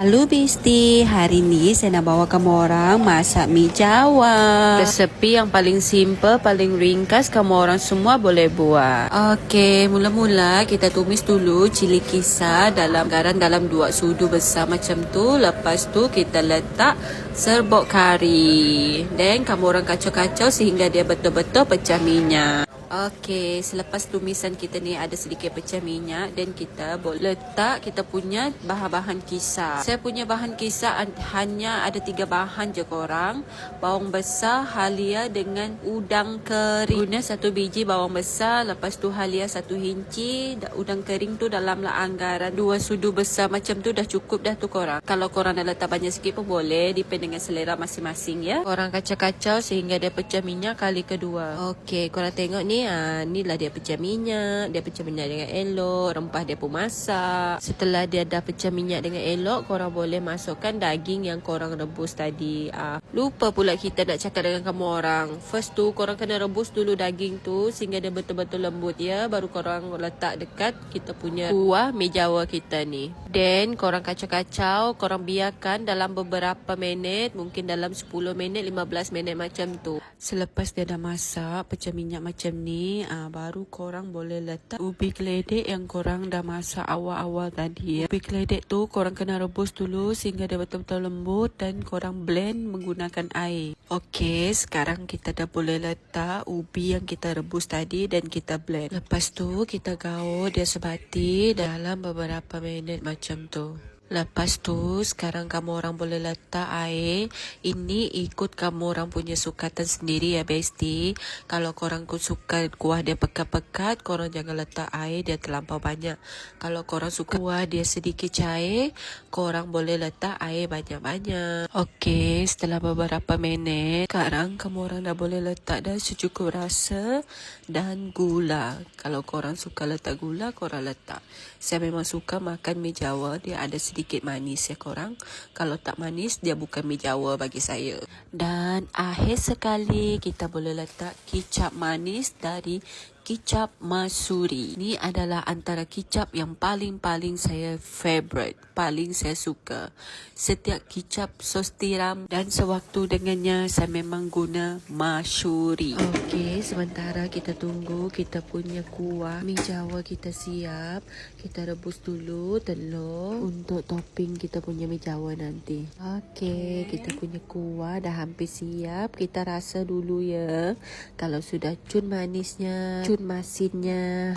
Halo Besti, hari ni saya nak bawa kamu orang masak mi Jawa. Resepi yang paling simple, paling ringkas, kamu orang semua boleh buat. Okey, mula-mula kita tumis dulu cili kisar dalam garam dalam 2 sudu besar macam tu. Lepas tu kita letak serbuk kari. Dan kamu orang kacau-kacau sehingga dia betul-betul pecah minyak. Okey, selepas tumisan kita ni ada sedikit pecah minyak dan kita boleh letak kita punya bahan-bahan kisar. Saya punya bahan kisar hanya ada 3 bahan je korang. Bawang besar, halia dengan udang kering. Guna 1 biji bawang besar, lepas tu halia 1 hinci, udang kering tu dalam anggaran 2 sudu besar macam tu dah cukup dah tu korang. Kalau korang nak letak banyak sikit pun boleh, depend dengan selera masing-masing ya. Korang kacau-kacau sehingga dia pecah minyak kali kedua. Okey, korang tengok ni. Inilah dia pecah minyak. Dia pecah minyak dengan elok. Rempah dia pun masak. Setelah dia dah pecah minyak dengan elok, korang boleh masukkan daging yang korang rebus tadi. Lupa pula kita nak cakap dengan kamu orang. First tu korang kena rebus dulu daging tu sehingga dia betul-betul lembut ya. Baru korang letak dekat kita punya kuah mi Jawa kita ni. Then korang kacau-kacau. Korang biarkan dalam beberapa minit. Mungkin dalam 10 minit, 15 minit macam tu. Selepas dia dah masak pecah minyak macam ni, baru korang boleh letak ubi keledek yang korang dah masak awal-awal tadi ya. Ubi keledek tu korang kena rebus dulu sehingga dia betul-betul lembut dan korang blend menggunakan air. Okey, sekarang kita dah boleh letak ubi yang kita rebus tadi dan kita blend. Lepas tu kita gaul dia sebati dalam beberapa minit macam tu. Lepas tu sekarang kamu orang boleh letak air. Ini ikut kamu orang punya sukatan sendiri ya Besti. Kalau korang suka kuah dia pekat-pekat, korang jangan letak air dia terlampau banyak. Kalau korang suka kuah dia sedikit cair, korang boleh letak air banyak-banyak. Okey, setelah beberapa minit, sekarang kamu orang dah boleh letak dah secukup rasa dan gula. Kalau korang suka letak gula, korang letak. Saya memang suka makan mi Jawa, dia ada sedikit manis ya korang. Kalau tak manis, dia bukan mi Jawa bagi saya. Dan akhir sekali, kita boleh letak kicap manis dari kicap Masuri. Ini adalah antara kicap yang paling-paling saya favorite. Paling saya suka. Setiap kicap sos tiram dan sewaktu dengannya saya memang guna Masuri. Okey, sementara kita tunggu kita punya kuah mi Jawa kita siap. Kita rebus dulu telur untuk topping kita punya mi Jawa nanti. Okey, kita punya kuah dah hampir siap. Kita rasa dulu ya. Kalau sudah cun manisnya, cun masinnya,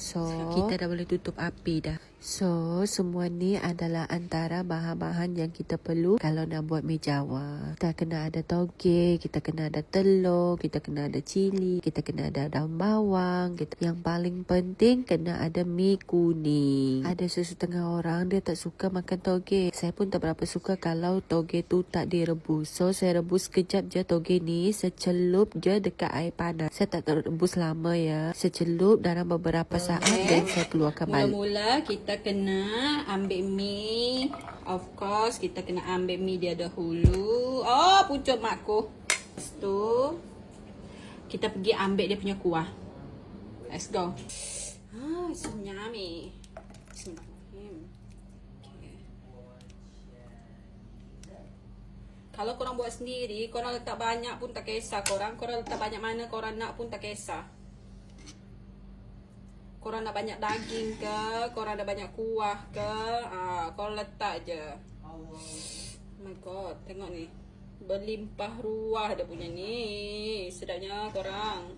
so kita dah boleh tutup api dah. So semua ni adalah antara bahan-bahan yang kita perlu kalau nak buat mi Jawa. Kita kena ada toge, kita kena ada telur, kita kena ada cili, kita kena ada daun bawang. Yang paling penting kena ada mi kuning. Ada sesetengah orang dia tak suka makan toge. Saya pun tak berapa suka kalau toge tu tak direbus. So saya rebus kejap je toge ni, secelup je dekat air panas. Saya tak rebus lama ya. Secelup dalam beberapa saat dan saya keluarkan balik. Mula-mula kita kena ambil mi. Of course kita kena ambil mi dia dahulu. Oh, pucuk makku. Lepas tu kita pergi ambil dia punya kuah. Let's go. So yummy. Bismillahirrahmanirrahim. Okay. Kalau korang buat sendiri, korang letak banyak pun tak kisah korang. Korang letak banyak mana korang nak pun tak kisah. Korang nak banyak daging ke, korang nak banyak kuah ke, korang letak je. Oh my god, tengok ni. Berlimpah ruah dia punya ni. Sedapnya korang.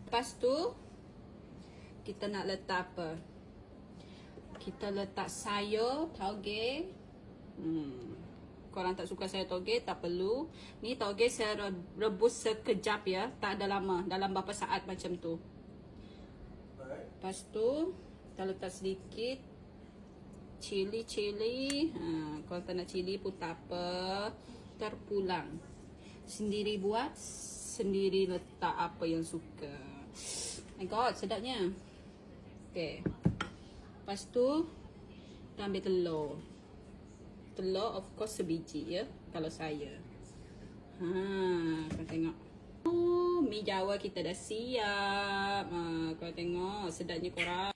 Lepas tu kita nak letak apa? Kita letak sayur toge. Korang tak suka sayur toge, tak perlu. Ni toge saya rebus sekejap ya, tak ada lama, dalam beberapa saat macam tu. Lepas tu kita letak sedikit cili. Kalau tak nak cili pun tak apa, terpulang. Sendiri buat, sendiri letak apa yang suka. My god, sedapnya. Okay. Lepas tu kita ambil telur. Telur of course sebiji ya, kalau saya. Kau tengok. Mi Jawa kita dah siap. Kau tengok sedapnya korang.